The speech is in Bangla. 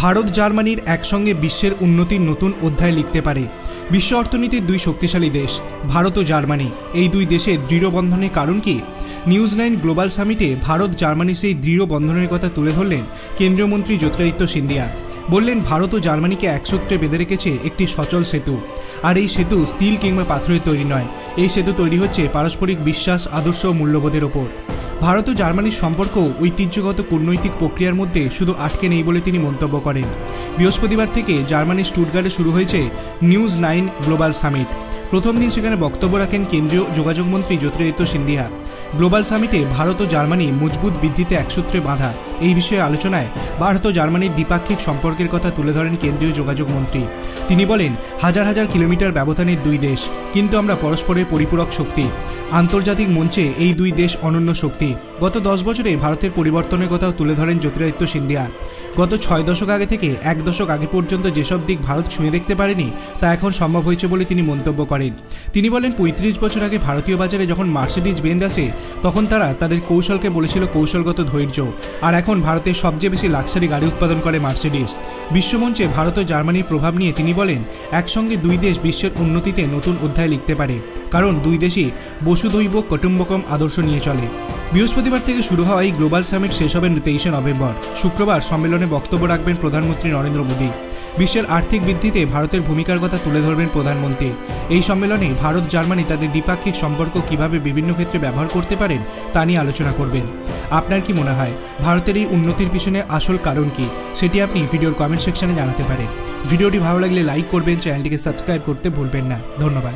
ভারত জার্মানির একসঙ্গে বিশ্বের উন্নতির নতুন অধ্যায় লিখতে পারে। বিশ্ব অর্থনীতির দুই শক্তিশালী দেশ ভারত ও জার্মানি, এই দুই দেশের দৃঢ় বন্ধনের কারণ কি? নিউজ 9 গ্লোবাল সামিটে ভারত জার্মানির সেই দৃঢ় বন্ধনের কথা তুলে ধরলেন কেন্দ্রীয় মন্ত্রী জ্যোতিরাদিত্য সিন্ধিয়া। বললেন, ভারত ও জার্মানিকে একসূত্রে বেঁধে রেখেছে একটি সচল সেতু, আর এই সেতু স্টিল কিংবা পাথরের তৈরি নয়। এই সেতু তৈরি হচ্ছে পারস্পরিক বিশ্বাস, আদর্শ ও মূল্যবোধের ওপর। ভারত ও জার্মানির সম্পর্ক ঐতিহ্যগত কূটনৈতিক প্রক্রিয়ার মধ্যে শুধু আটকে নেই বলে তিনি মন্তব্য করেন। বৃহস্পতিবার থেকে জার্মানির স্টুটগার্টে শুরু হয়েছে নিউজ 9 গ্লোবাল সামিট। প্রথম দিন সেখানে বক্তব্য রাখেন কেন্দ্রীয় যোগাযোগ মন্ত্রী জ্যোতিরাদিত্য সিন্ধিয়া। গ্লোবাল সামিটে ভারত ও জার্মানি মজবুত ভিত্তিতে একসূত্রে বাঁধা, এই বিষয়ে আলোচনায় ভারত ও জার্মানির দ্বিপাক্ষিক সম্পর্কের কথা তুলে ধরেন কেন্দ্রীয় যোগাযোগ মন্ত্রী। তিনি বলেন, হাজার হাজার কিলোমিটার ব্যবধানের দুই দেশ, কিন্তু আমরা পরস্পরের পরিপূরক শক্তি। আন্তর্জাতিক মঞ্চে এই দুই দেশ অনন্য শক্তি। গত 10 বছরে ভারতের পরিবর্তনের কথাও তুলে ধরেন জ্যোতিরাদিত্য সিন্ধিয়া। গত 6 দশক আগে থেকে 1 দশক আগে পর্যন্ত যেসব দিক ভারত ছুঁয়ে দেখতে পারেনি, তা এখন সম্ভব হয়েছে বলে তিনি মন্তব্য করেন। তিনি বলেন, 35 বছর আগে ভারতীয় বাজারে যখন মার্সিডিজ বেঞ্জ আসে, তখন তারা তাদের কৌশলকে বলেছিল কৌশলগত ধৈর্য, আর এখন ভারতের সবচেয়ে বেশি লাক্সারি গাড়ি উৎপাদন করে মার্সিডিজ। বিশ্বমঞ্চে ভারত ও জার্মানির প্রভাব নিয়ে তিনি বলেন, একসঙ্গে দুই দেশ বিশ্বের উন্নতিতে নতুন অধ্যায় লিখতে পারে, কারণ দুই দেশই বসুধৈব কুটুম্বকম আদর্শ নিয়ে চলে। বৃহস্পতিবার থেকে শুরু হওয়া এই গ্লোবাল সামিট শেষ হবে 23 নভেম্বর। শুক্রবার সম্মেলনে বক্তব্য রাখবেন প্রধানমন্ত্রী নরেন্দ্র মোদী। বিশ্বের আর্থিক বৃদ্ধিতে ভারতের ভূমিকার কথা তুলে ধরবেন প্রধানমন্ত্রী। এই সম্মেলনে ভারত জার্মানি তাদের দ্বিপাক্ষিক সম্পর্ক কিভাবে বিভিন্ন ক্ষেত্রে ব্যবহার করতে পারেন তা নিয়ে আলোচনা করবেন। আপনার কি মনে হয়, ভারতের এই উন্নতির পিছনে আসল কারণ কি? সেটি আপনি ভিডিওর কমেন্ট সেকশনে জানাতে পারেন। ভিডিওটি ভালো লাগলে লাইক করবেন, চ্যানেলটিকে সাবস্ক্রাইব করতে ভুলবেন না। ধন্যবাদ।